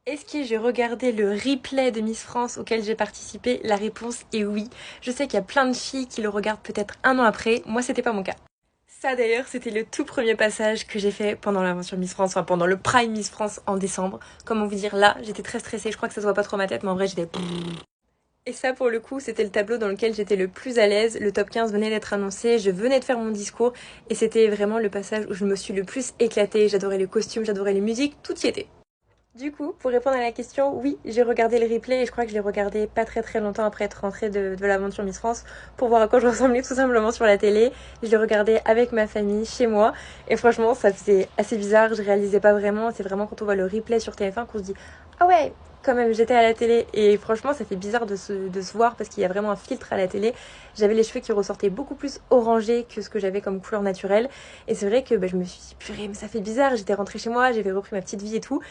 Est-ce que j'ai regardé le replay de Miss France auquel j'ai participé? La réponse est oui. Je sais qu'il y a plein de filles qui le regardent peut-être un an après. Moi, c'était pas mon cas. Ça d'ailleurs, c'était le tout premier passage que j'ai fait pendant l'aventure Miss France, enfin pendant le Prime Miss France en décembre. Comment vous dire, là, j'étais très stressée. Je crois que ça se voit pas trop ma tête, mais en vrai, j'étais... Et ça, pour le coup, c'était le tableau dans lequel j'étais le plus à l'aise. Le top 15 venait d'être annoncé, je venais de faire mon discours, et c'était vraiment le passage où je me suis le plus éclatée. J'adorais les costumes, j'adorais les musiques, tout y était. Du coup, pour répondre à la question, oui, j'ai regardé le replay et je crois que je l'ai regardé pas très longtemps après être rentrée de l'aventure Miss France pour voir à quoi je ressemblais tout simplement sur la télé. Je l'ai regardé avec ma famille, chez moi, et franchement, ça faisait assez bizarre, je réalisais pas vraiment. C'est vraiment quand on voit le replay sur TF1 qu'on se dit ah ouais, quand même, j'étais à la télé. Et franchement, ça fait bizarre de se voir parce qu'il y a vraiment un filtre à la télé. J'avais les cheveux qui ressortaient beaucoup plus orangés que ce que j'avais comme couleur naturelle. Et c'est vrai que je me suis dit, purée, mais ça fait bizarre. J'étais rentrée chez moi, j'avais repris ma petite vie et tout.